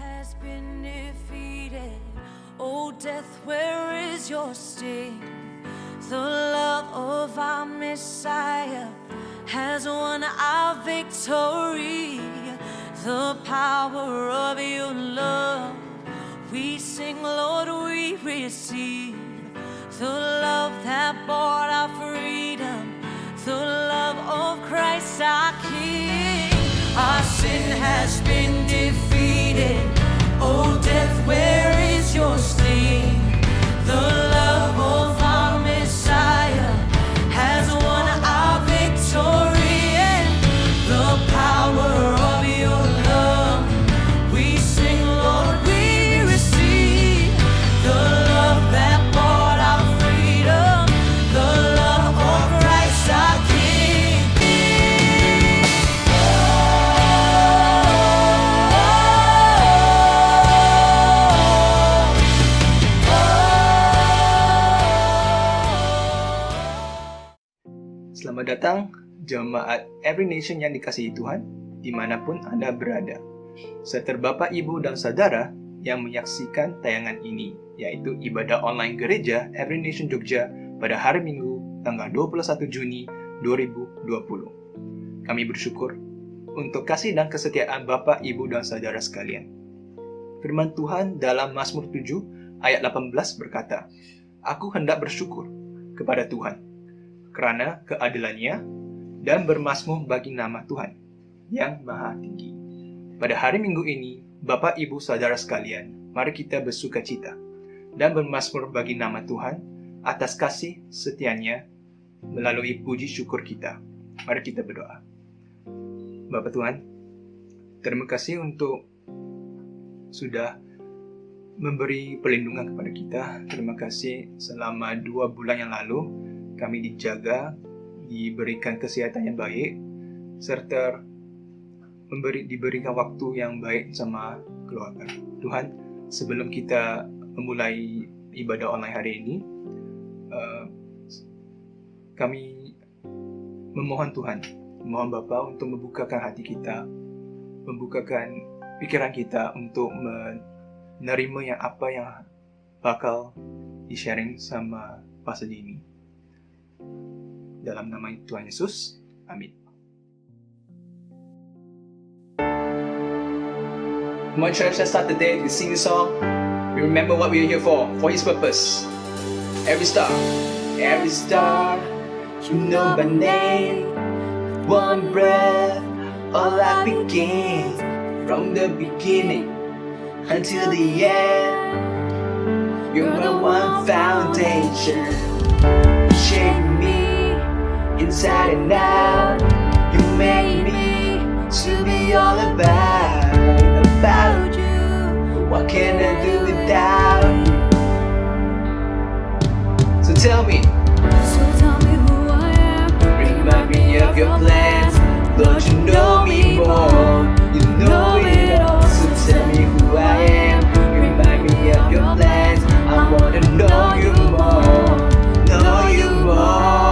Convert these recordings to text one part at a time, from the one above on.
has been defeated. Oh, death, where is your sting? The love of our Messiah has won our victory. The power of your love, we sing, Lord, we receive. The love that bought our freedom, the love of Christ our King. Our sin has been defeated. Oh, death, where is your sting? The love of our Messiah has won our victory. And the power of your love, we sing, Lord, we receive. The love that bought our freedom, the love of Christ our King. Selamat datang jemaat Every Nation yang dikasihi Tuhan, dimanapun Anda berada. Serta Bapak, Ibu, dan Saudara yang menyaksikan tayangan ini, yaitu ibadah online gereja Every Nation Jogja pada hari Minggu, tanggal 21 Juni 2020. Kami bersyukur untuk kasih dan kesetiaan Bapak, Ibu, dan Saudara sekalian. Firman Tuhan dalam Mazmur 7 ayat 18 berkata, "Aku hendak bersyukur kepada Tuhan kerana keadilannya dan bermazmur bagi nama Tuhan yang Maha Tinggi." Pada hari Minggu ini, Bapak, Ibu, Saudara sekalian, mari kita bersukacita dan bermazmur bagi nama Tuhan atas kasih setianya melalui puji syukur kita. Mari kita berdoa. Bapak Tuhan, terima kasih untuk sudah memberi perlindungan kepada kita. Terima kasih selama 2 bulan yang lalu kami dijaga, diberikan kesehatan yang baik, serta diberikan waktu yang baik sama keluarga. Tuhan, sebelum kita memulai ibadah online hari ini, kami memohon Tuhan, memohon Bapa untuk membukakan hati kita, membukakan pikiran kita untuk menerima yang apa yang bakal di-sharing sama Pastor Jimmy. Dalam nama Tuhan Yesus, amin. Come on, church, let's start the day with sing the song. We remember what we are here for His purpose. Every star, you know my name. One breath, all life begins. From the beginning until the end, you're my one foundation. Shape me inside and out. You made me to be all about you. What can I do without you? So tell me who I am. Remind me of your plans. Lord, you know me more. You know it all. So tell me who I am. Remind me of your plans. I wanna know you more. Know you more.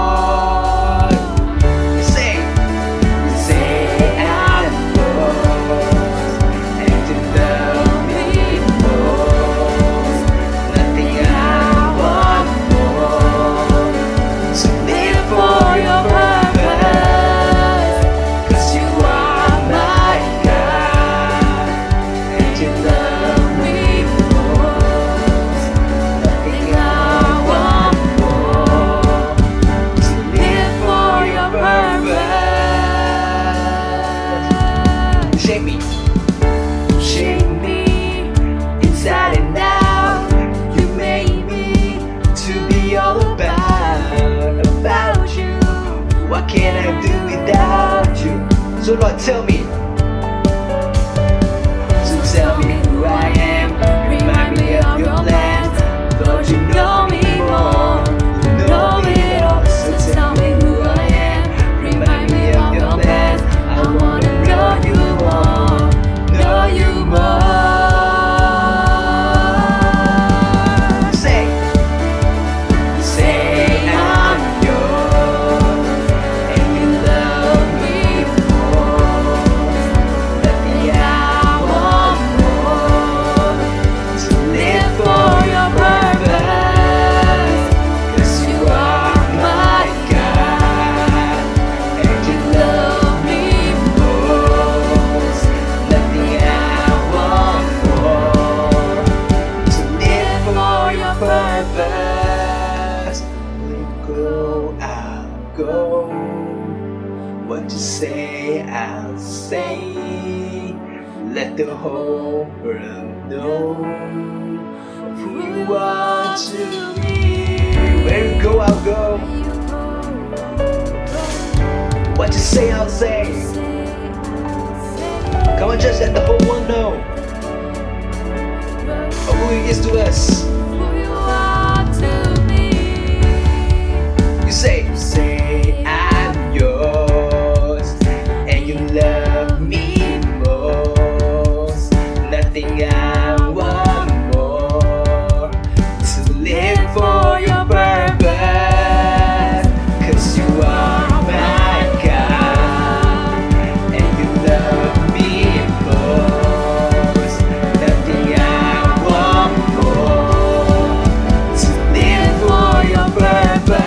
So Lord, tell me. So tell me who I am. Remind me of your plans. Lord, you know me more. You know it all. So tell me who I am. Remind me of your plans. I wanna know you more. Know you more. Say I'm yours, and you love me more. say, let the whole world know who you are to me. Where you go, I'll go. What you say, I'll say. Come on, just let the whole world know who he is to us. You say I'm yours, and you love me most. Nothing I want more to live for your purpose. 'Cause you are my God, and you love me most. Nothing I want more to live for your purpose.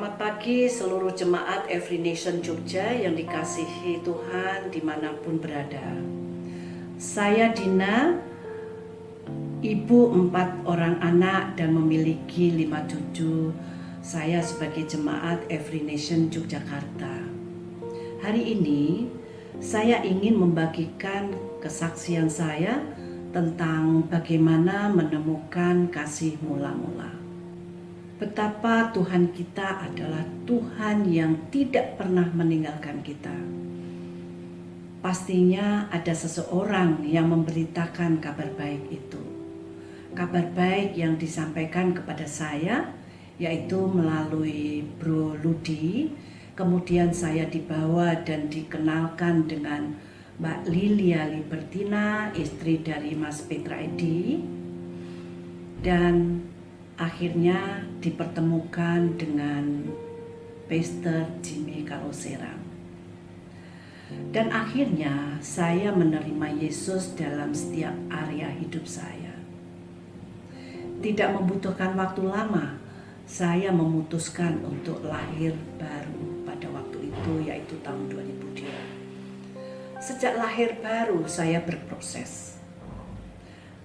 Selamat pagi seluruh jemaat Every Nation Jogja yang dikasihi Tuhan dimanapun berada. Saya Dina, ibu 4 orang anak dan memiliki 5 cucu. Saya sebagai jemaat Every Nation Yogyakarta. Hari ini saya ingin membagikan kesaksian saya tentang bagaimana menemukan kasih mula-mula. Betapa Tuhan kita adalah Tuhan yang tidak pernah meninggalkan kita. Pastinya ada seseorang yang memberitakan kabar baik itu. Kabar baik yang disampaikan kepada saya yaitu melalui Bro Ludi. Kemudian saya dibawa dan dikenalkan dengan Mbak Lilia Libertina, istri dari Mas Petra Edi. Dan akhirnya dipertemukan dengan Pastor Jimmy Kaloseram. Dan akhirnya saya menerima Yesus dalam setiap area hidup saya. Tidak membutuhkan waktu lama, saya memutuskan untuk lahir baru pada waktu itu, yaitu tahun 2002. Sejak lahir baru saya berproses.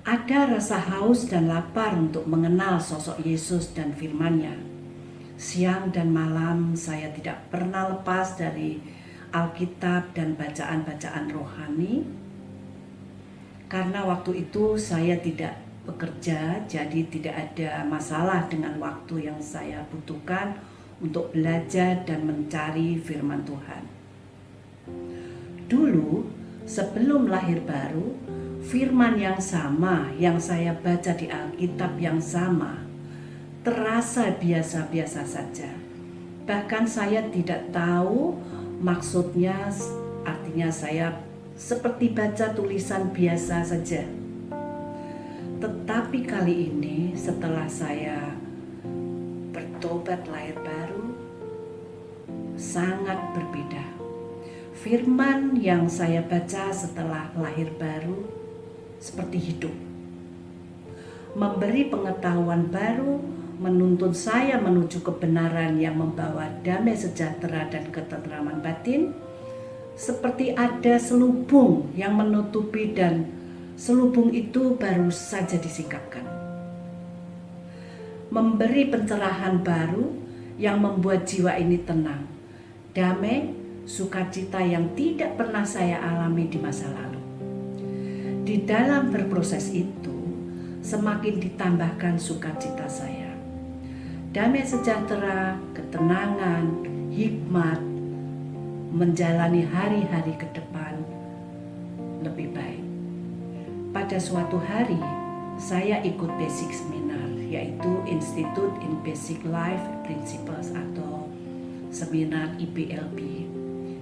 Ada rasa haus dan lapar untuk mengenal sosok Yesus dan firman-Nya. Siang dan malam saya tidak pernah lepas dari Alkitab dan bacaan-bacaan rohani. Karena waktu itu saya tidak bekerja, jadi tidak ada masalah dengan waktu yang saya butuhkan untuk belajar dan mencari firman Tuhan. Dulu, sebelum lahir baru, firman yang sama yang saya baca di Alkitab yang sama terasa biasa-biasa saja. Bahkan saya tidak tahu maksudnya, artinya saya seperti baca tulisan biasa saja. Tetapi kali ini setelah saya bertobat lahir baru, sangat berbeda. Firman yang saya baca setelah lahir baru seperti hidup, memberi pengetahuan baru, menuntun saya menuju kebenaran yang membawa damai sejahtera dan ketentraman batin, seperti ada selubung yang menutupi dan selubung itu baru saja disingkapkan. Memberi pencerahan baru yang membuat jiwa ini tenang, damai, sukacita yang tidak pernah saya alami di masa lalu. Di dalam berproses itu, semakin ditambahkan sukacita saya. Damai sejahtera, ketenangan, hikmat, menjalani hari-hari ke depan lebih baik. Pada suatu hari, saya ikut basic seminar, yaitu Institute in Basic Life Principles atau seminar IBLP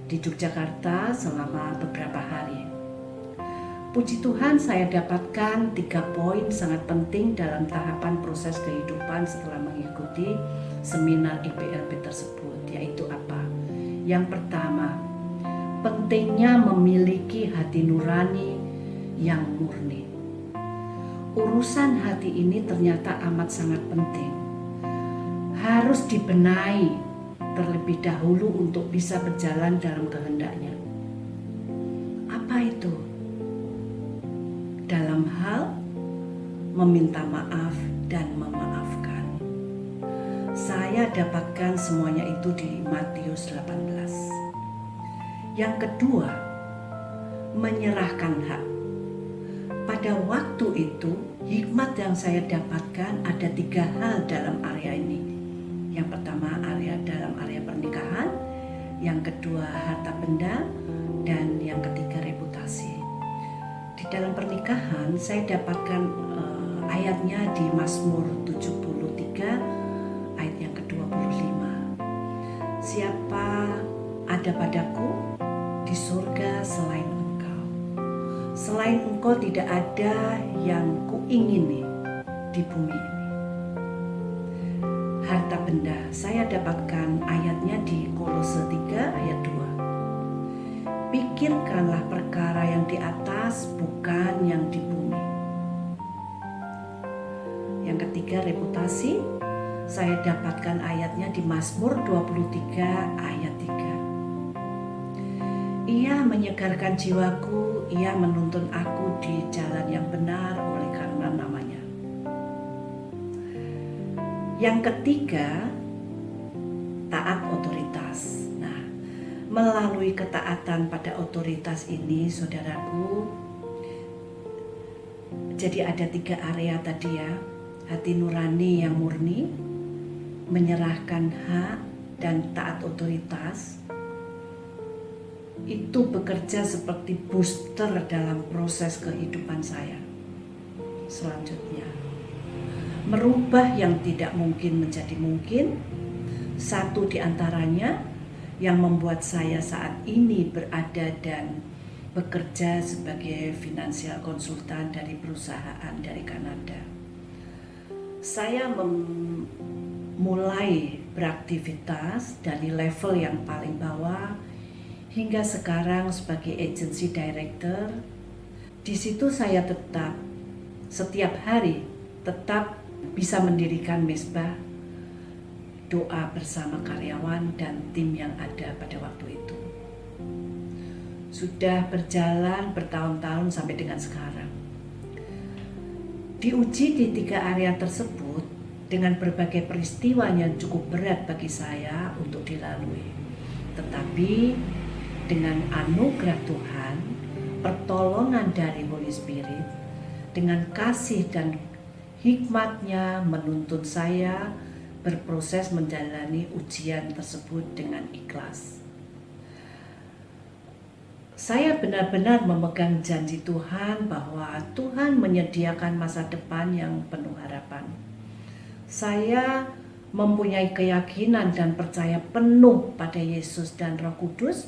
di Yogyakarta selama beberapa hari. Puji Tuhan, saya dapatkan 3 poin sangat penting dalam tahapan proses kehidupan setelah mengikuti seminar IBLP tersebut, yaitu apa? Yang pertama, pentingnya memiliki hati nurani yang murni. Urusan hati ini ternyata amat sangat penting. Harus dibenahi terlebih dahulu untuk bisa berjalan dalam kehendak-Nya. Apa itu? Dalam hal meminta maaf dan memaafkan. Saya dapatkan semuanya itu di Matius 18. Yang kedua, menyerahkan hak. Pada waktu itu, hikmat yang saya dapatkan ada 3 hal dalam area ini. Yang pertama, dalam area pernikahan. Yang kedua, harta benda. Dan yang ketiga, reputasi. Di dalam pernikahan, saya dapatkan ayatnya di Mazmur 73, ayat yang ke-25. Siapa ada padaku di surga selain Engkau? Selain Engkau tidak ada yang kuingini di bumi ini. Harta benda, saya dapatkan ayatnya di Kolose 3 ayat 2. Pikirkanlah perkara yang di atas, bukan yang di bumi. Yang ketiga, reputasi. Saya dapatkan ayatnya di Mazmur 23 ayat 3. Ia menyegarkan jiwaku, ia menuntun aku di jalan yang benar oleh karena namanya. Yang ketiga, taat otoritas. Nah, melalui ketaatan pada otoritas ini, saudaraku, jadi ada 3 area tadi ya. Hati nurani yang murni, menyerahkan hak, dan taat otoritas. Itu bekerja seperti booster dalam proses kehidupan saya. Selanjutnya, merubah yang tidak mungkin menjadi mungkin. Satu di antaranya yang membuat saya saat ini berada dan bekerja sebagai financial konsultan dari perusahaan dari Kanada. Saya mulai beraktivitas dari level yang paling bawah hingga sekarang sebagai agency director. Di situ saya tetap setiap hari tetap bisa mendirikan mesbah doa bersama karyawan dan tim yang ada pada waktu itu. Sudah berjalan bertahun-tahun sampai dengan sekarang. Diuji di 3 area tersebut dengan berbagai peristiwa yang cukup berat bagi saya untuk dilalui. Tetapi dengan anugerah Tuhan, pertolongan dari Holy Spirit, dengan kasih dan hikmat-Nya menuntun saya berproses menjalani ujian tersebut dengan ikhlas. Saya benar-benar memegang janji Tuhan bahwa Tuhan menyediakan masa depan yang penuh harapan. Saya mempunyai keyakinan dan percaya penuh pada Yesus dan Roh Kudus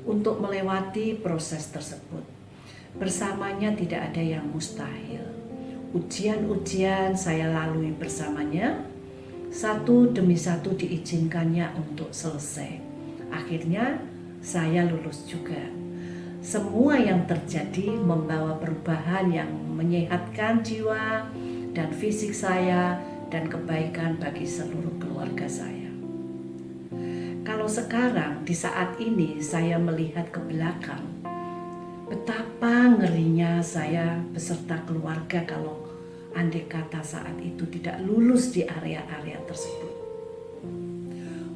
untuk melewati proses tersebut. Bersamanya tidak ada yang mustahil. Ujian-ujian saya lalui bersamanya, satu demi satu diizinkannya untuk selesai. Akhirnya saya lulus juga. Semua yang terjadi membawa perubahan yang menyehatkan jiwa dan fisik saya dan kebaikan bagi seluruh keluarga saya. Kalau sekarang di saat ini saya melihat ke belakang, betapa ngerinya saya beserta keluarga kalau andai kata saat itu tidak lulus di area-area tersebut.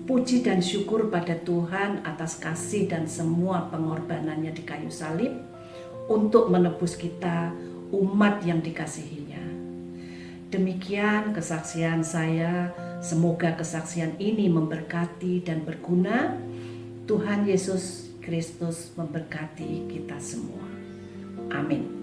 Puji dan syukur pada Tuhan atas kasih dan semua pengorbanannya di kayu salib untuk menebus kita, umat yang dikasihinya. Demikian kesaksian saya, semoga kesaksian ini memberkati dan berguna. Tuhan Yesus Kristus memberkati kita semua. Amin.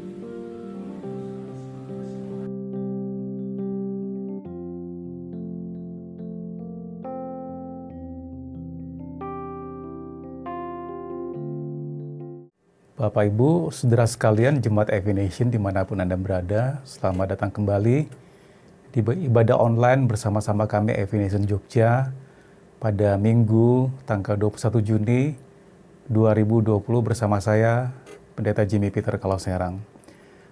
Bapak Ibu, saudara sekalian Jemaat Every Nation dimanapun Anda berada, selamat datang kembali di ibadah online bersama-sama kami Every Nation Jogja pada Minggu tanggal 21 Juni 2020 bersama saya, Pendeta Jimmy Peter Kaloserang.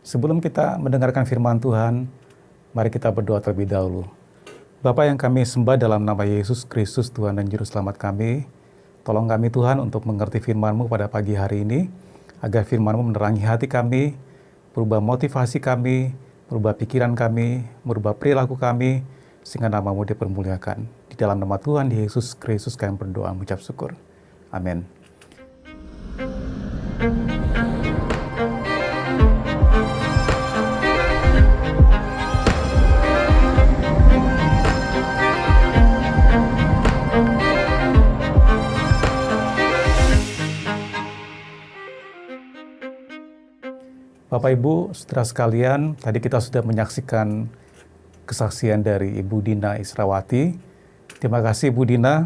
Sebelum kita mendengarkan firman Tuhan, mari kita berdoa terlebih dahulu. Bapa yang kami sembah dalam nama Yesus Kristus, Tuhan dan Juru Selamat kami, tolong kami Tuhan untuk mengerti firman-Mu pada pagi hari ini, agar firman-Mu menerangi hati kami, merubah motivasi kami, merubah pikiran kami, merubah perilaku kami, sehingga nama-Mu dipermuliakan. Di dalam nama Tuhan Yesus Kristus kami berdoa mengucap syukur. Amin. Bapak Ibu, saudara sekalian, tadi kita sudah menyaksikan kesaksian dari Ibu Dina Israwati. Terima kasih Ibu Dina.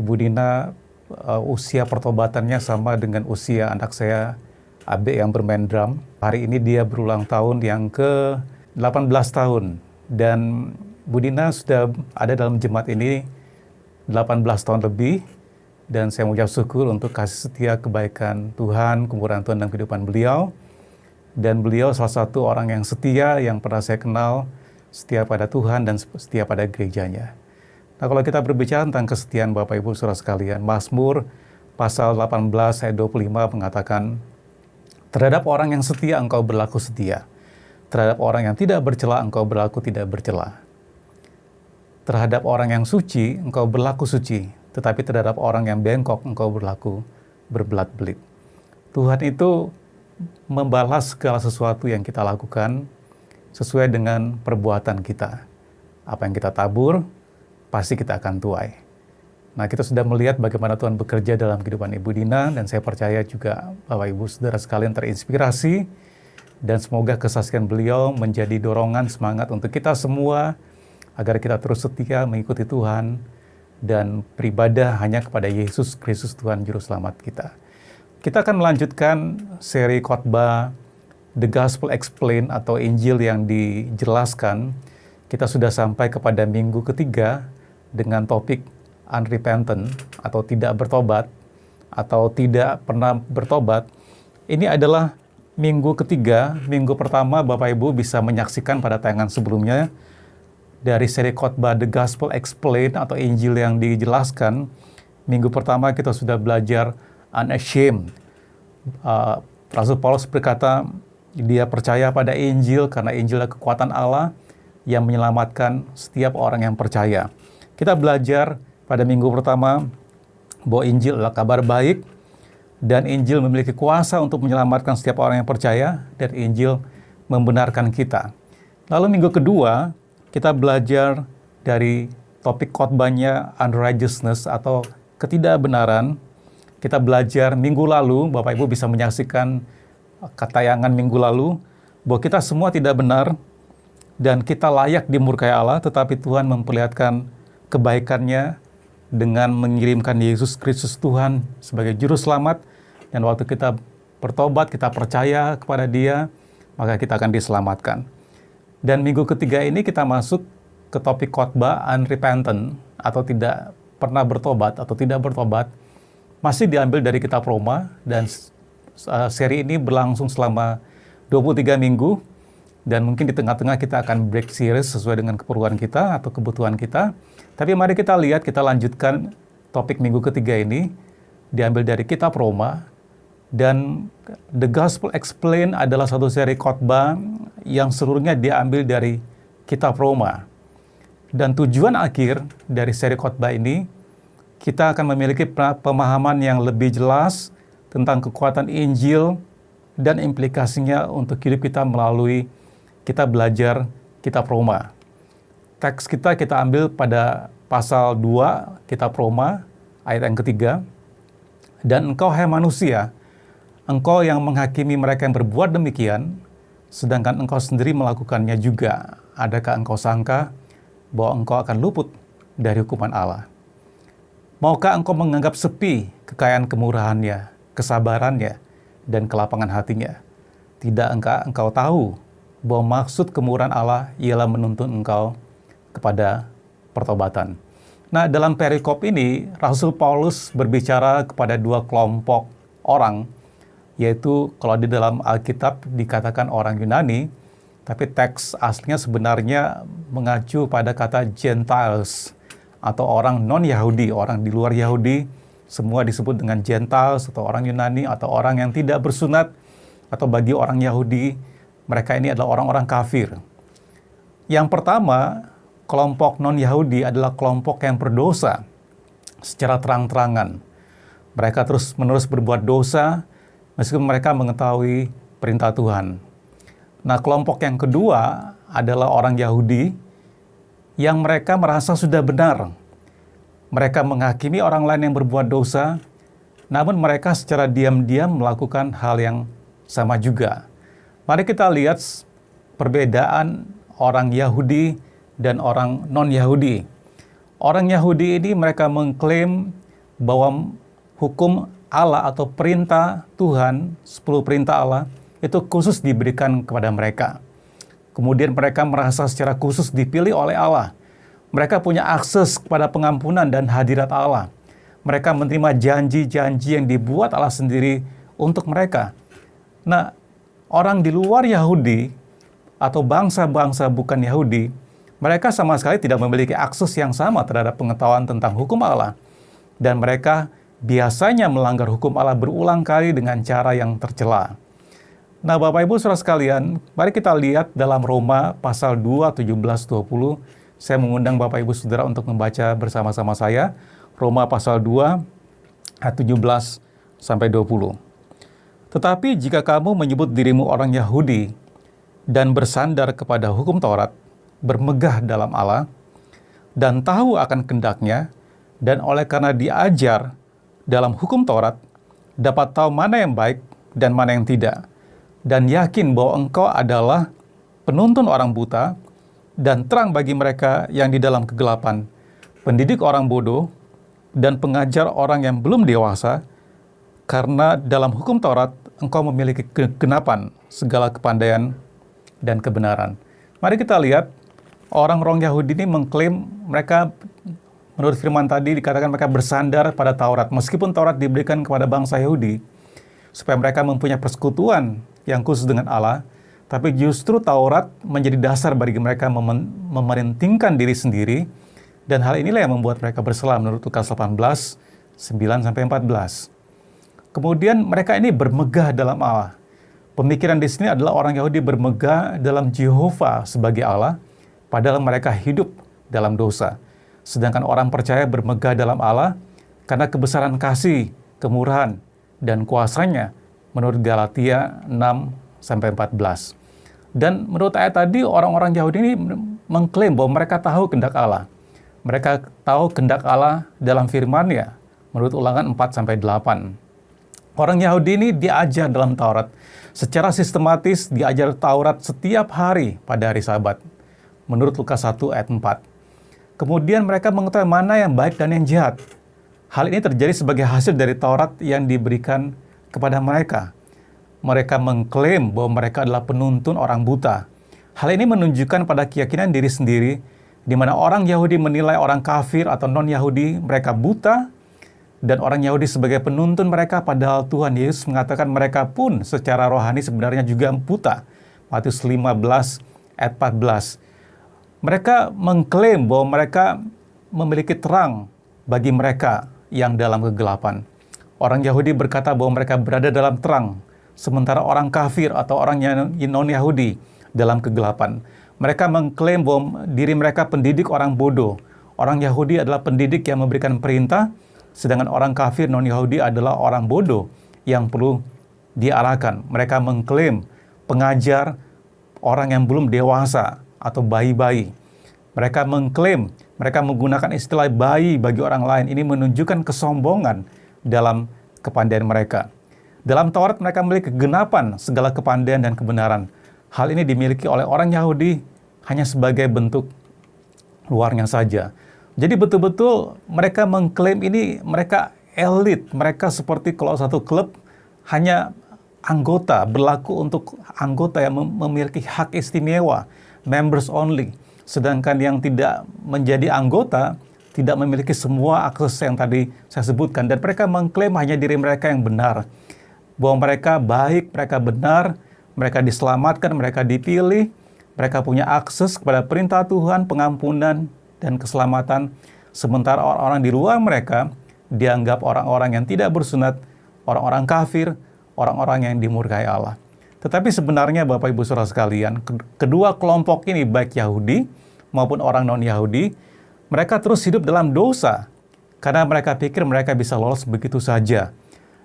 Ibu Dina usia pertobatannya sama dengan usia anak saya, Abe yang bermain drum. Hari ini dia berulang tahun yang ke-18 tahun. Dan Bu Dina sudah ada dalam jemaat ini 18 tahun lebih. Dan saya mengucap syukur untuk kasih setia kebaikan Tuhan, kemurahan Tuhan dalam kehidupan beliau. Dan beliau salah satu orang yang setia yang pernah saya kenal setia pada Tuhan dan setia pada gerejanya. Nah, kalau kita berbicara tentang kesetiaan Bapak Ibu Saudara sekalian, Mazmur pasal 18 ayat 25 mengatakan, terhadap orang yang setia engkau berlaku setia, terhadap orang yang tidak bercela engkau berlaku tidak bercela. Terhadap orang yang suci engkau berlaku suci, tetapi terhadap orang yang bengkok engkau berlaku berbelat-belit. Tuhan itu membalas segala sesuatu yang kita lakukan sesuai dengan perbuatan kita. Apa yang kita tabur, pasti kita akan tuai. Nah, kita sudah melihat bagaimana Tuhan bekerja dalam kehidupan Ibu Dina, dan saya percaya juga Bapak Ibu Saudara sekalian terinspirasi, dan semoga kesaksian beliau menjadi dorongan semangat untuk kita semua, agar kita terus setia mengikuti Tuhan, dan beribadah hanya kepada Yesus Kristus Tuhan Juru Selamat kita. Kita akan melanjutkan seri khotbah The Gospel Explained atau Injil yang dijelaskan. Kita sudah sampai kepada minggu ketiga dengan topik unrepentant atau tidak bertobat atau tidak pernah bertobat. Ini adalah minggu ketiga. Minggu pertama Bapak Ibu bisa menyaksikan pada tayangan sebelumnya dari seri khotbah The Gospel Explained atau Injil yang dijelaskan. Minggu pertama kita sudah belajar unashamed. Rasul Paulus berkata dia percaya pada Injil karena Injil adalah kekuatan Allah yang menyelamatkan setiap orang yang percaya. Kita belajar pada minggu pertama bahwa Injil adalah kabar baik dan Injil memiliki kuasa untuk menyelamatkan setiap orang yang percaya dan Injil membenarkan kita. Lalu minggu kedua kita belajar dari topik khotbahnya unrighteousness atau ketidakbenaran. Kita belajar minggu lalu, Bapak Ibu bisa menyaksikan tayangan minggu lalu, bahwa kita semua tidak benar dan kita layak dimurkai Allah, tetapi Tuhan memperlihatkan kebaikannya dengan mengirimkan Yesus Kristus Tuhan sebagai Juru Selamat, dan waktu kita bertobat, kita percaya kepada Dia, maka kita akan diselamatkan. Dan minggu ketiga ini kita masuk ke topik khotbah unrepentant atau tidak pernah bertobat atau tidak bertobat, masih diambil dari kitab Roma, dan seri ini berlangsung selama 23 minggu, dan mungkin di tengah-tengah kita akan break series sesuai dengan keperluan kita atau kebutuhan kita. Tapi mari kita lihat, kita lanjutkan topik minggu ketiga ini, diambil dari kitab Roma, dan The Gospel Explained adalah satu seri khotbah yang seluruhnya diambil dari kitab Roma. Dan tujuan akhir dari seri khotbah ini, kita akan memiliki pemahaman yang lebih jelas tentang kekuatan Injil dan implikasinya untuk hidup kita melalui kita belajar kitab Roma. Teks kita ambil pada pasal 2 kitab Roma, ayat yang ketiga. Dan engkau, hai manusia, engkau yang menghakimi mereka yang berbuat demikian, sedangkan engkau sendiri melakukannya juga. Adakah engkau sangka bahwa engkau akan luput dari hukuman Allah? Maukah engkau menganggap sepi kekayaan kemurahannya, kesabarannya, dan kelapangan hatinya? Tidak engkau tahu bahwa maksud kemurahan Allah ialah menuntun engkau kepada pertobatan. Nah, dalam perikop ini, Rasul Paulus berbicara kepada dua kelompok orang, yaitu kalau di dalam Alkitab dikatakan orang Yunani, tapi teks aslinya sebenarnya mengacu pada kata Gentiles, atau orang non-Yahudi, orang di luar Yahudi, semua disebut dengan Gentiles atau orang Yunani atau orang yang tidak bersunat, atau bagi orang Yahudi, mereka ini adalah orang-orang kafir. Yang pertama, kelompok non-Yahudi adalah kelompok yang berdosa secara terang-terangan. Mereka terus-menerus berbuat dosa meskipun mereka mengetahui perintah Tuhan. Nah, kelompok yang kedua adalah orang Yahudi yang mereka merasa sudah benar. Mereka menghakimi orang lain yang berbuat dosa, namun mereka secara diam-diam melakukan hal yang sama juga. Mari kita lihat perbedaan orang Yahudi dan orang non-Yahudi. Orang Yahudi ini mereka mengklaim bahwa hukum Allah atau perintah Tuhan, 10 perintah Allah, itu khusus diberikan kepada mereka. Kemudian mereka merasa secara khusus dipilih oleh Allah. Mereka punya akses kepada pengampunan dan hadirat Allah. Mereka menerima janji-janji yang dibuat Allah sendiri untuk mereka. Nah, orang di luar Yahudi, atau bangsa-bangsa bukan Yahudi, mereka sama sekali tidak memiliki akses yang sama terhadap pengetahuan tentang hukum Allah. Dan mereka biasanya melanggar hukum Allah berulang kali dengan cara yang tercela. Nah, Bapak Ibu Saudara sekalian, mari kita lihat dalam Roma pasal 2, 17-20. Saya mengundang Bapak Ibu Saudara untuk membaca bersama-sama saya. Roma pasal 2, ayat 17-20. Tetapi jika kamu menyebut dirimu orang Yahudi dan bersandar kepada hukum Taurat, bermegah dalam Allah, dan tahu akan kehendaknya, dan oleh karena diajar dalam hukum Taurat, dapat tahu mana yang baik dan mana yang tidak, dan yakin bahwa engkau adalah penuntun orang buta, dan terang bagi mereka yang di dalam kegelapan, pendidik orang bodoh, dan pengajar orang yang belum dewasa, karena dalam hukum Taurat engkau memiliki kegenapan segala kepandaian dan kebenaran. Mari kita lihat, orang-orang Yahudi ini mengklaim mereka, menurut firman tadi dikatakan mereka bersandar pada Taurat. Meskipun Taurat diberikan kepada bangsa Yahudi, supaya mereka mempunyai persekutuan yang khusus dengan Allah, tapi justru Taurat menjadi dasar bagi mereka memerintahkan diri sendiri, dan hal inilah yang membuat mereka bersela menurut Lukas 18, 9-14. Kemudian mereka ini bermegah dalam Allah. Pemikiran di sini adalah orang Yahudi bermegah dalam Jehovah sebagai Allah, padahal mereka hidup dalam dosa. Sedangkan orang percaya bermegah dalam Allah karena kebesaran kasih, kemurahan, dan kuasanya menurut Galatia 6-14. Dan menurut ayat tadi, orang-orang Yahudi ini mengklaim bahwa mereka tahu kehendak Allah. Mereka tahu kehendak Allah dalam firman-Nya menurut Ulangan 4-8. Orang Yahudi ini diajar dalam Taurat. Secara sistematis diajar Taurat setiap hari pada hari Sabat, menurut Lukas 1 ayat 4. Kemudian mereka mengetahui mana yang baik dan yang jahat. Hal ini terjadi sebagai hasil dari Taurat yang diberikan kepada mereka. Mereka mengklaim bahwa mereka adalah penuntun orang buta. Hal ini menunjukkan pada keyakinan diri sendiri, di mana orang Yahudi menilai orang kafir atau non-Yahudi mereka buta, dan orang Yahudi sebagai penuntun mereka, padahal Tuhan Yesus mengatakan mereka pun secara rohani sebenarnya juga buta. Matius 15 ayat 14. Mereka mengklaim bahwa mereka memiliki terang bagi mereka yang dalam kegelapan. Orang Yahudi berkata bahwa mereka berada dalam terang, sementara orang kafir atau orang non-Yahudi dalam kegelapan. Mereka mengklaim bahwa diri mereka pendidik orang bodoh. Orang Yahudi adalah pendidik yang memberikan perintah, sedangkan orang kafir non-Yahudi adalah orang bodoh yang perlu diarahkan. Mereka mengklaim pengajar orang yang belum dewasa atau bayi-bayi. Mereka mengklaim, mereka menggunakan istilah bayi bagi orang lain. Ini menunjukkan kesombongan dalam kepandaian mereka. Dalam Taurat mereka memiliki kegenapan segala kepandaian dan kebenaran. Hal ini dimiliki oleh orang Yahudi hanya sebagai bentuk luarnya saja. Jadi betul-betul mereka mengklaim ini mereka elit. Mereka seperti kalau satu klub hanya anggota, berlaku untuk anggota yang memiliki hak istimewa, members only. Sedangkan yang tidak menjadi anggota tidak memiliki semua akses yang tadi saya sebutkan. Dan mereka mengklaim hanya diri mereka yang benar. Bahwa mereka baik, mereka benar, mereka diselamatkan, mereka dipilih, mereka punya akses kepada perintah Tuhan, pengampunan, dan keselamatan. Sementara orang-orang di luar mereka dianggap orang-orang yang tidak bersunat, orang-orang kafir, orang-orang yang dimurkai Allah. Tetapi sebenarnya Bapak Ibu Saudara sekalian, kedua kelompok ini baik Yahudi maupun orang non-Yahudi, mereka terus hidup dalam dosa karena mereka pikir mereka bisa lolos begitu saja.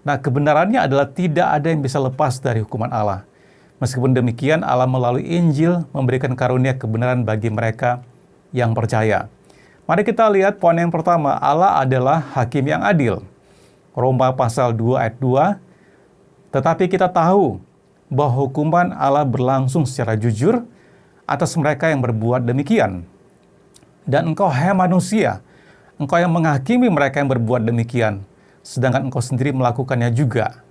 Nah, kebenarannya adalah tidak ada yang bisa lepas dari hukuman Allah. Meskipun demikian, Allah melalui Injil memberikan karunia kebenaran bagi mereka yang percaya. Mari kita lihat poin yang pertama, Allah adalah hakim yang adil. Roma pasal 2 ayat 2, tetapi kita tahu bahwa hukuman Allah berlangsung secara jujur atas mereka yang berbuat demikian. Dan engkau, hai manusia, engkau yang menghakimi mereka yang berbuat demikian, sedangkan engkau sendiri melakukannya juga.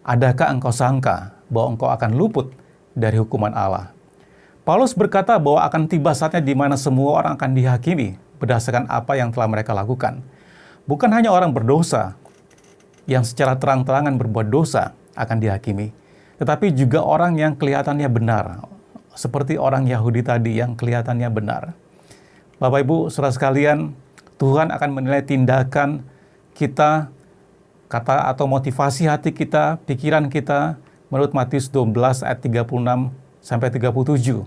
Adakah engkau sangka bahwa engkau akan luput dari hukuman Allah? Paulus berkata bahwa akan tiba saatnya di mana semua orang akan dihakimi berdasarkan apa yang telah mereka lakukan. Bukan hanya orang berdosa yang secara terang-terangan berbuat dosa akan dihakimi, tetapi juga orang yang kelihatannya benar, seperti orang Yahudi tadi yang kelihatannya benar. Bapak Ibu, saudara sekalian, Tuhan akan menilai tindakan kita, kata atau motivasi hati kita, pikiran kita, menurut Matius 12 ayat 36 sampai 37.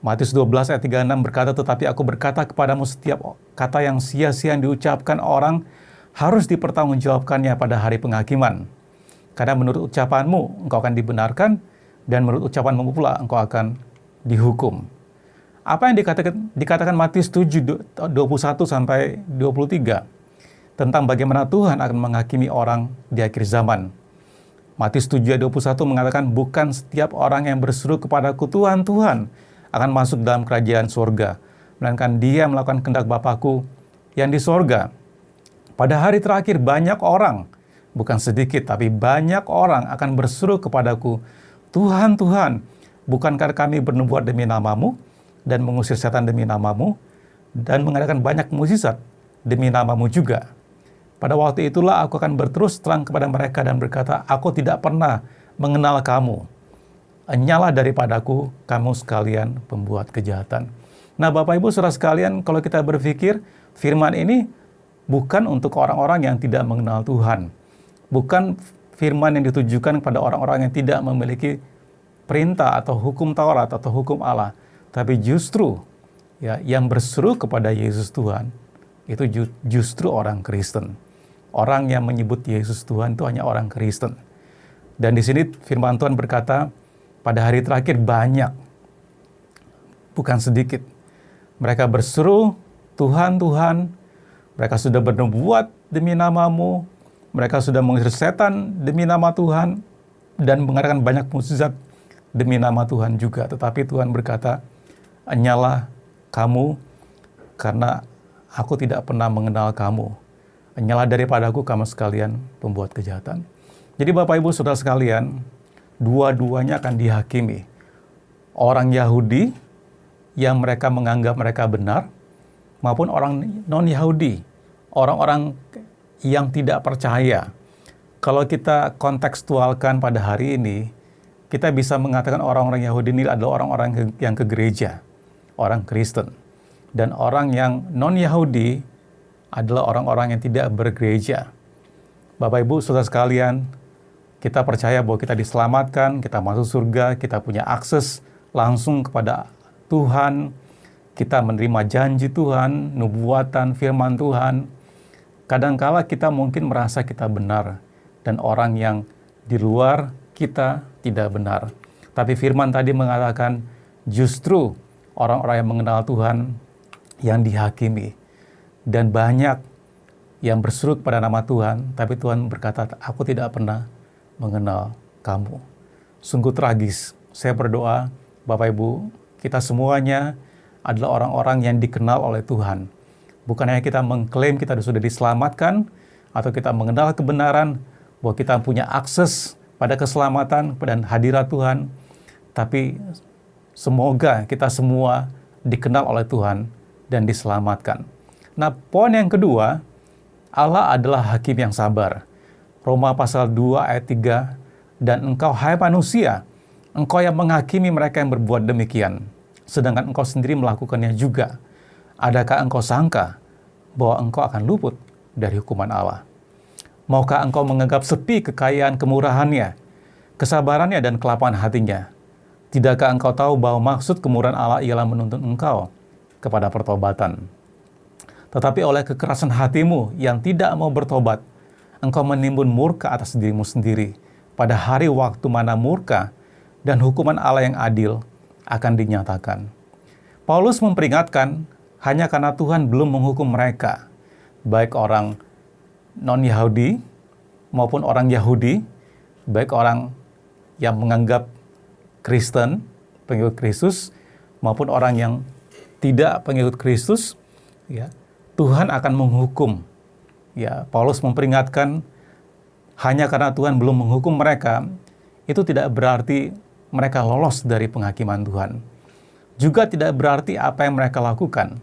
Matius 12 ayat 36 berkata, "Tetapi aku berkata kepadamu, setiap kata yang sia-sia yang diucapkan orang harus dipertanggungjawabkannya pada hari penghakiman. Karena menurut ucapanmu engkau akan dibenarkan, dan menurut ucapanmu pula engkau akan dihukum." Apa yang dikatakan Matius 7, 21 sampai 23 tentang bagaimana Tuhan akan menghakimi orang di akhir zaman. Matius 7 ayat 21 mengatakan, "Bukan setiap orang yang berseru kepadaku, Tuhan, Tuhan, akan masuk dalam kerajaan surga, melainkan dia melakukan kehendak Bapa-Ku yang di surga." Pada hari terakhir banyak orang, bukan sedikit, tapi banyak orang akan berseru kepadaku, "Tuhan, Tuhan, bukankah kami bernubuat demi namamu, dan mengusir setan demi namamu, dan mengadakan banyak mukjizat demi namamu juga?" Pada waktu itulah aku akan berterus terang kepada mereka dan berkata, "Aku tidak pernah mengenal kamu. Enyalah daripadaku, kamu sekalian pembuat kejahatan." Nah, Bapak Ibu saudara sekalian, kalau kita berpikir, firman ini bukan untuk orang-orang yang tidak mengenal Tuhan. Bukan firman yang ditujukan kepada orang-orang yang tidak memiliki perintah atau hukum Taurat atau hukum Allah. Tapi justru yang berseru kepada Yesus Tuhan itu justru orang Kristen. Orang yang menyebut Yesus Tuhan itu hanya orang Kristen. Dan di sini firman Tuhan berkata, pada hari terakhir banyak, bukan sedikit. Mereka berseru, "Tuhan, Tuhan." Mereka sudah bernubuat demi namamu. Mereka sudah mengusir setan demi nama Tuhan. Dan mengadakan banyak mukjizat demi nama Tuhan juga. Tetapi Tuhan berkata, "Enyalah kamu, karena aku tidak pernah mengenal kamu. Enyalah daripadaku, kamu sekalian pembuat kejahatan." Jadi Bapak Ibu saudara sekalian, dua-duanya akan dihakimi. Orang Yahudi yang mereka menganggap mereka benar, maupun orang non-Yahudi, orang-orang yang tidak percaya. Kalau kita kontekstualkan pada hari ini, kita bisa mengatakan orang-orang Yahudi ini adalah orang-orang yang ke gereja, orang Kristen. Dan orang yang non-Yahudi adalah orang-orang yang tidak bergereja. Bapak Ibu saudara sekalian, kita percaya bahwa kita diselamatkan, kita masuk surga, kita punya akses langsung kepada Tuhan, kita menerima janji Tuhan, nubuatan, firman Tuhan. Kadangkala kita mungkin merasa kita benar, dan orang yang di luar kita tidak benar. Tapi firman tadi mengatakan justru orang-orang yang mengenal Tuhan yang dihakimi. Dan banyak yang berseru kepada nama Tuhan, tapi Tuhan berkata, "Aku tidak pernah mengenal kamu." Sungguh tragis. Saya berdoa, Bapak Ibu, kita semuanya adalah orang-orang yang dikenal oleh Tuhan. Bukan hanya kita mengklaim kita sudah diselamatkan, atau kita mengenal kebenaran, bahwa kita punya akses pada keselamatan dan hadirat Tuhan, tapi semoga kita semua dikenal oleh Tuhan dan diselamatkan. Nah, poin yang kedua, Allah adalah hakim yang sabar. Roma pasal 2 ayat 3, "Dan engkau, hai manusia, engkau yang menghakimi mereka yang berbuat demikian, sedangkan engkau sendiri melakukannya juga. Adakah engkau sangka bahwa engkau akan luput dari hukuman Allah? Maukah engkau menganggap sepi kekayaan kemurahannya, kesabarannya dan kelapangan hatinya? Tidakkah engkau tahu bahwa maksud kemurahan Allah ialah menuntun engkau kepada pertobatan? Tetapi oleh kekerasan hatimu yang tidak mau bertobat, engkau menimbun murka atas dirimu sendiri pada hari waktu mana murka dan hukuman Allah yang adil akan dinyatakan." Paulus memperingatkan hanya karena Tuhan belum menghukum mereka, baik orang non-Yahudi maupun orang Yahudi, baik orang yang menganggap Kristen, pengikut Kristus, maupun orang yang tidak pengikut Kristus, Tuhan akan menghukum. Paulus memperingatkan hanya karena Tuhan belum menghukum mereka, itu tidak berarti mereka lolos dari penghakiman Tuhan. Juga tidak berarti apa yang mereka lakukan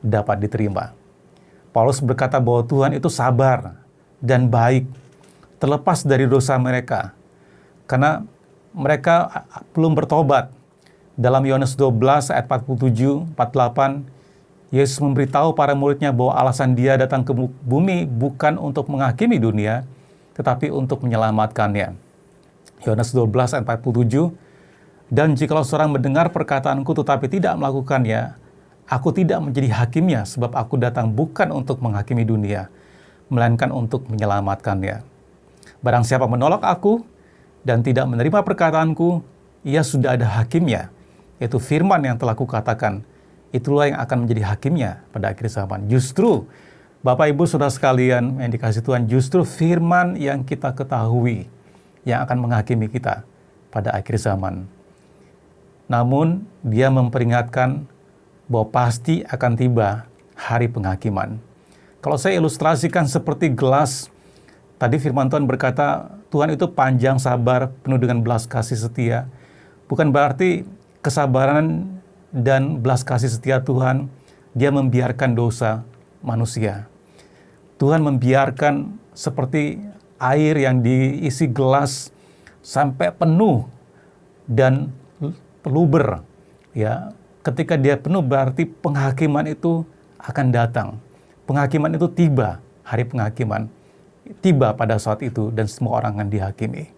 dapat diterima. Paulus berkata bahwa Tuhan itu sabar dan baik, terlepas dari dosa mereka. Karena mereka belum bertobat, Dalam Yohanes 12 ayat 47, 48, Yesus memberitahu para muridnya bahwa alasan dia datang ke bumi bukan untuk menghakimi dunia, tetapi untuk menyelamatkannya. Yohanes 12 ayat 47, dan jikalau seorang mendengar perkataanku tetapi tidak melakukannya, aku tidak menjadi hakimnya, sebab aku datang bukan untuk menghakimi dunia, melainkan untuk menyelamatkannya. Barang siapa menolak aku dan tidak menerima perkataanku, ia sudah ada hakimnya, yaitu firman yang telah kukatakan. Itulah yang akan menjadi hakimnya pada akhir zaman. Justru, Bapak Ibu Saudara sekalian yang dikasihi Tuhan, justru firman yang kita ketahui yang akan menghakimi kita pada akhir zaman. Namun, dia memperingatkan bahwa pasti akan tiba hari penghakiman. Kalau saya ilustrasikan seperti gelas, tadi firman Tuhan berkata, Tuhan itu panjang sabar, penuh dengan belas kasih setia. Bukan berarti kesabaran dan belas kasih setia Tuhan, dia membiarkan dosa manusia. Tuhan membiarkan seperti air yang diisi gelas sampai penuh dan luber. Ya, ketika dia penuh berarti penghakiman itu akan datang. Penghakiman itu tiba, hari penghakiman tiba pada saat itu dan semua orang akan dihakimi.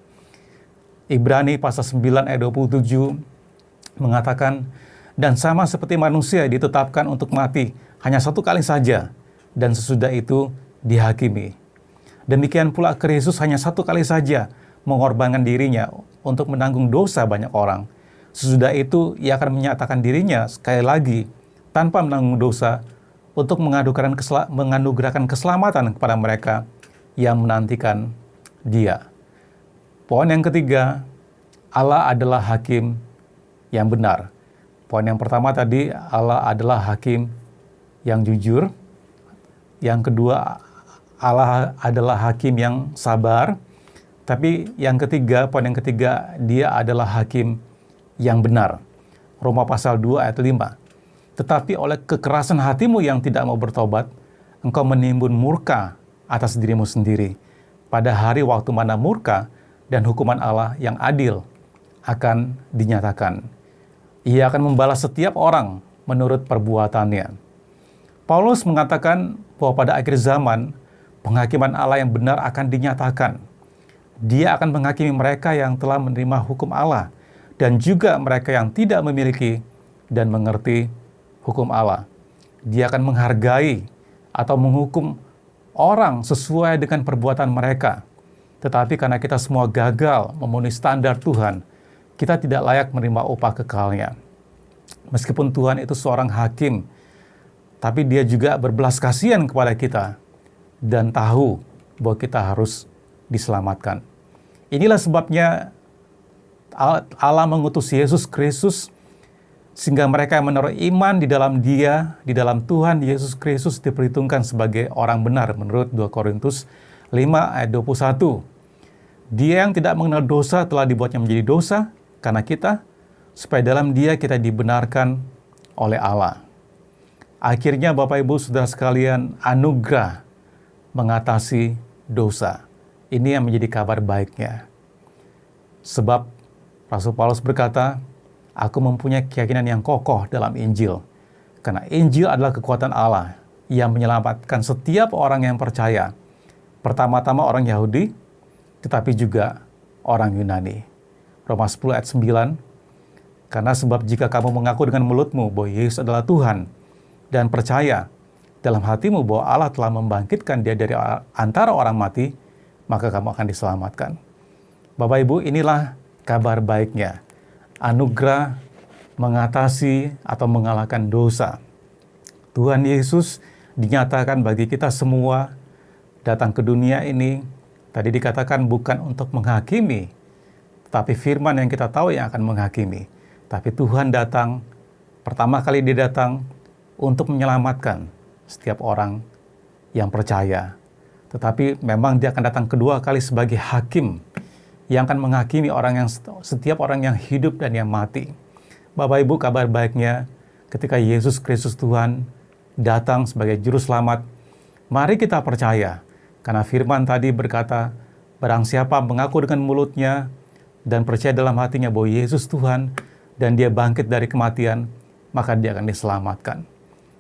Ibrani pasal 9 ayat 27 mengatakan, dan sama seperti manusia ditetapkan untuk mati hanya satu kali saja, dan sesudah itu dihakimi. Demikian pula Kristus hanya satu kali saja mengorbankan dirinya untuk menanggung dosa banyak orang. Sesudah itu ia akan menyatakan dirinya sekali lagi tanpa menanggung dosa untuk menganugerahkan keselamatan kepada mereka yang menantikan dia. Poin yang ketiga, Allah adalah hakim yang benar. Poin yang pertama tadi, Allah adalah hakim yang jujur. Yang kedua, Allah adalah hakim yang sabar. Tapi yang ketiga, poin yang ketiga, dia adalah hakim yang benar. Roma pasal 2 ayat 5. Tetapi oleh kekerasan hatimu yang tidak mau bertobat, engkau menimbun murka atas dirimu sendiri. Pada hari waktu mana murka dan hukuman Allah yang adil akan dinyatakan. Ia akan membalas setiap orang menurut perbuatannya. Paulus mengatakan bahwa pada akhir zaman, penghakiman Allah yang benar akan dinyatakan. Dia akan menghakimi mereka yang telah menerima hukum Allah dan juga mereka yang tidak memiliki dan mengerti hukum Allah. Dia akan menghargai atau menghukum orang sesuai dengan perbuatan mereka. Tetapi karena kita semua gagal memenuhi standar Tuhan, kita tidak layak menerima upah kekalnya. Meskipun Tuhan itu seorang hakim, tapi dia juga berbelas kasihan kepada kita dan tahu bahwa kita harus diselamatkan. Inilah sebabnya Allah mengutus Yesus Kristus sehingga mereka yang menaruh iman di dalam Dia, di dalam Tuhan Yesus Kristus diperhitungkan sebagai orang benar menurut 2 Korintus 5 ayat 21. Dia yang tidak mengenal dosa telah dibuatnya menjadi dosa karena kita, supaya dalam Dia kita dibenarkan oleh Allah. Akhirnya Bapak Ibu Saudara sekalian, anugerah mengatasi dosa. Ini yang menjadi kabar baiknya. Sebab Rasul Paulus berkata, aku mempunyai keyakinan yang kokoh dalam Injil. Karena Injil adalah kekuatan Allah yang menyelamatkan setiap orang yang percaya. Pertama-tama orang Yahudi, tetapi juga orang Yunani. Roma 10 ayat 9, karena sebab jika kamu mengaku dengan mulutmu bahwa Yesus adalah Tuhan, dan percaya dalam hatimu bahwa Allah telah membangkitkan Dia dari antara orang mati, maka kamu akan diselamatkan. Bapak Ibu, inilah kabar baiknya. Anugerah mengatasi atau mengalahkan dosa. Tuhan Yesus dinyatakan bagi kita semua datang ke dunia ini, tadi dikatakan bukan untuk menghakimi, tapi firman yang kita tahu yang akan menghakimi. Tapi Tuhan datang, pertama kali Dia datang untuk menyelamatkan setiap orang yang percaya. Tetapi memang Dia akan datang kedua kali sebagai hakim yang akan menghakimi setiap orang yang hidup dan yang mati. Bapak Ibu, kabar baiknya ketika Yesus Kristus Tuhan datang sebagai juru selamat, mari kita percaya. Karena firman tadi berkata, barang siapa mengaku dengan mulutnya dan percaya dalam hatinya bahwa Yesus Tuhan, dan dia bangkit dari kematian, maka dia akan diselamatkan.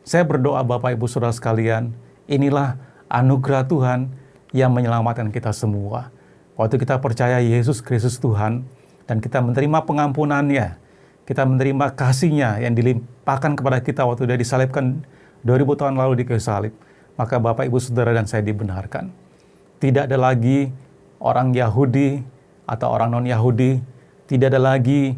Saya berdoa Bapak Ibu Saudara sekalian, inilah anugerah Tuhan yang menyelamatkan kita semua. Waktu kita percaya Yesus Kristus Tuhan, dan kita menerima pengampunannya, kita menerima kasih-Nya yang dilimpahkan kepada kita waktu dia disalibkan 2000 tahun lalu di kayu salib, maka Bapak Ibu Saudara dan saya dibenarkan. Tidak ada lagi orang Yahudi atau orang non-Yahudi, tidak ada lagi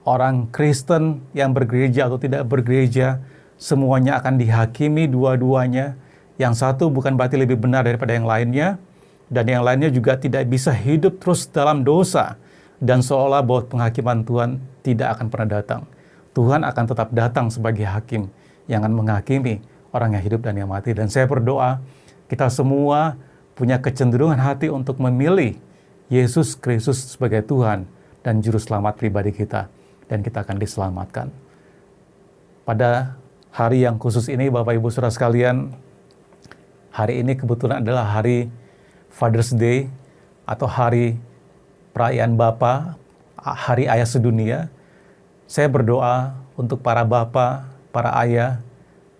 orang Kristen yang bergereja atau tidak bergereja, semuanya akan dihakimi dua-duanya. Yang satu bukan berarti lebih benar daripada yang lainnya, dan yang lainnya juga tidak bisa hidup terus dalam dosa, dan seolah bahwa penghakiman Tuhan tidak akan pernah datang. Tuhan akan tetap datang sebagai hakim yang akan menghakimi orang yang hidup dan yang mati. Dan saya berdoa, kita semua punya kecenderungan hati untuk memilih Yesus Kristus sebagai Tuhan dan Juru Selamat pribadi kita, dan kita akan diselamatkan. Pada hari yang khusus ini, Bapak Ibu Saudara sekalian, hari ini kebetulan adalah hari Father's Day atau hari perayaan Bapa, hari ayah sedunia. Saya berdoa untuk para bapa, para ayah,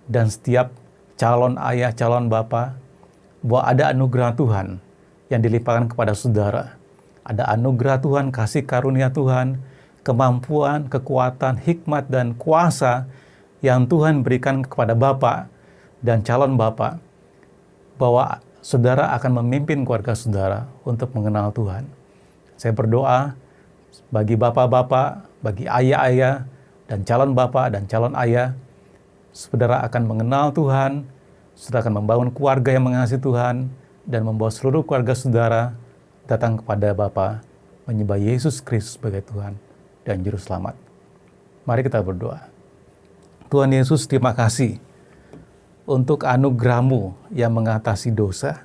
dan setiap calon ayah, calon bapa, bahwa ada anugerah Tuhan yang dilimpahkan kepada saudara. Ada anugerah Tuhan, kasih karunia Tuhan, kemampuan, kekuatan, hikmat, dan kuasa yang Tuhan berikan kepada bapa dan calon bapa, bahwa saudara akan memimpin keluarga saudara untuk mengenal Tuhan. Saya berdoa bagi bapak-bapak, bagi ayah-ayah, dan calon bapak dan calon ayah, saudara akan mengenal Tuhan, saudara akan membangun keluarga yang mengasihi Tuhan, dan membawa seluruh keluarga saudara datang kepada Bapa, menyembah Yesus Kristus sebagai Tuhan dan Juru Selamat. Mari kita berdoa. Tuhan Yesus, terima kasih untuk anugerah-Mu yang mengatasi dosa,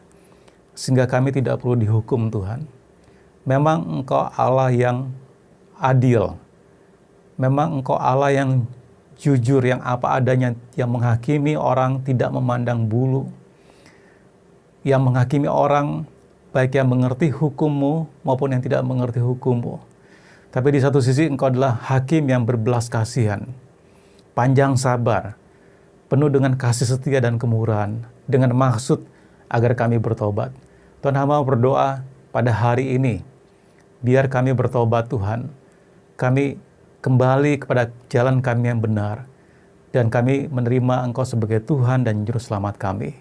sehingga kami tidak perlu dihukum Tuhan. Memang Engkau Allah yang adil. Memang Engkau Allah yang jujur, yang apa adanya, yang menghakimi orang tidak memandang bulu. Yang menghakimi orang baik yang mengerti hukum-Mu maupun yang tidak mengerti hukum-Mu. Tapi di satu sisi Engkau adalah hakim yang berbelas kasihan, panjang sabar, penuh dengan kasih setia dan kemurahan, dengan maksud agar kami bertobat. Tuhan, hamba berdoa pada hari ini, biar kami bertobat Tuhan. Kami kembali kepada jalan kami yang benar, dan kami menerima Engkau sebagai Tuhan dan Juru Selamat kami.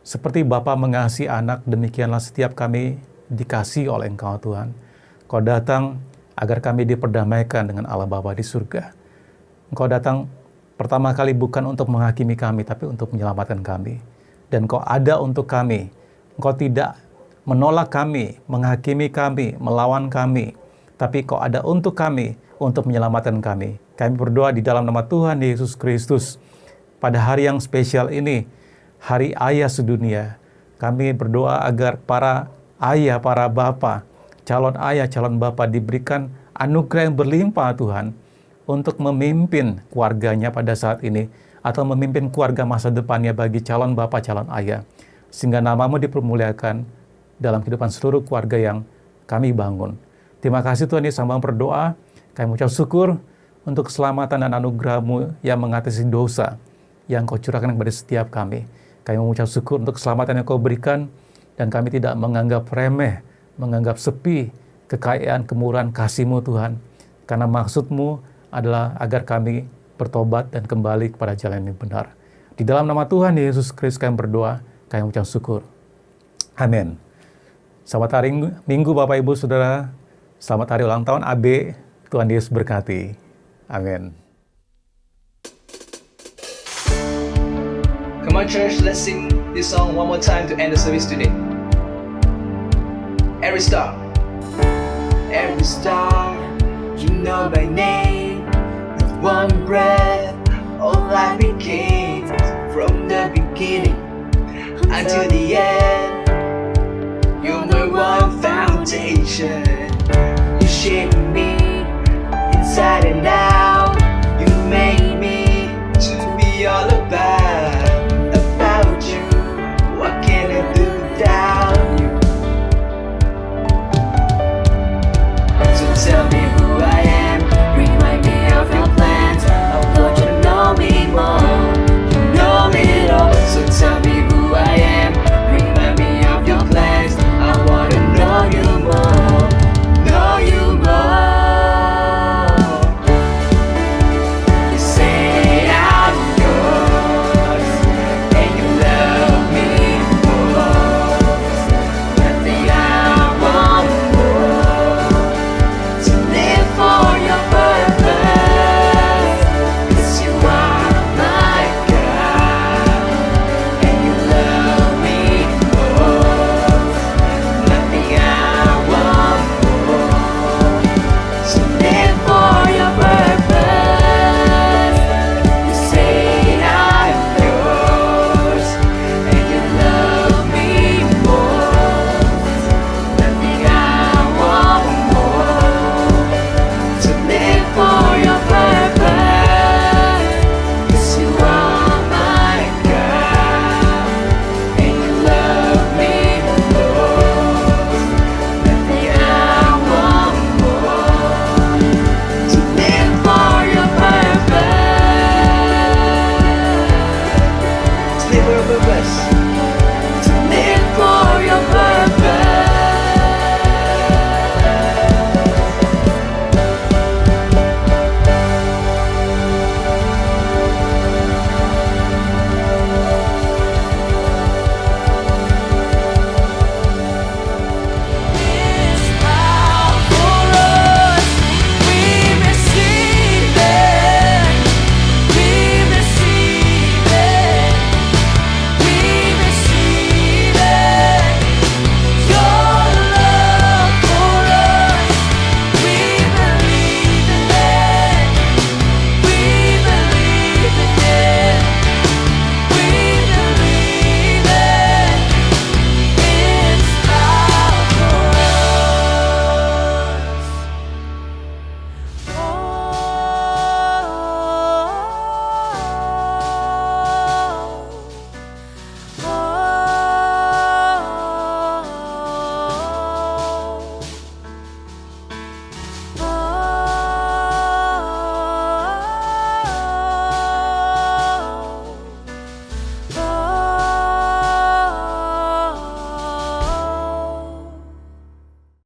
Seperti Bapa mengasihi anak, demikianlah setiap kami dikasihi oleh Engkau Tuhan. Engkau datang agar kami diperdamaikan dengan Allah Bapa di surga. Engkau datang pertama kali bukan untuk menghakimi kami, tapi untuk menyelamatkan kami. Dan Engkau ada untuk kami. Engkau tidak menolak kami, menghakimi kami, melawan kami, tapi Kau ada untuk kami, untuk menyelamatkan kami. Kami berdoa di dalam nama Tuhan Yesus Kristus. Pada hari yang spesial ini, hari ayah sedunia, kami berdoa agar para ayah, para bapa, calon ayah, calon bapa diberikan anugerah yang berlimpah Tuhan, untuk memimpin keluarganya pada saat ini, atau memimpin keluarga masa depannya bagi calon bapa, calon ayah, sehingga nama-Mu dipermuliakan dalam kehidupan seluruh keluarga yang kami bangun. Terima kasih Tuhan Yesus, hamba berdoa, kami mengucap syukur untuk keselamatan dan anugerah-Mu yang mengatasi dosa yang Kau curahkan kepada setiap kami. Kami mengucap syukur untuk keselamatan yang Kau berikan, dan kami tidak menganggap remeh, menganggap sepi kekayaan, kemurahan, kasih-Mu Tuhan, karena maksud-Mu adalah agar kami bertobat dan kembali kepada jalan yang benar. Di dalam nama Tuhan Yesus Kristus kami berdoa, kami mengucap syukur. Amin. Selamat hari Minggu Bapak Ibu Saudara. Selamat hari ulang tahun AB. Tuhan Yesus berkati. Amin. Come on church, let's sing this song one more time to end the service today. Every star, you know by name. With one breath, all life begins. From the beginning until the end, you're my one foundation.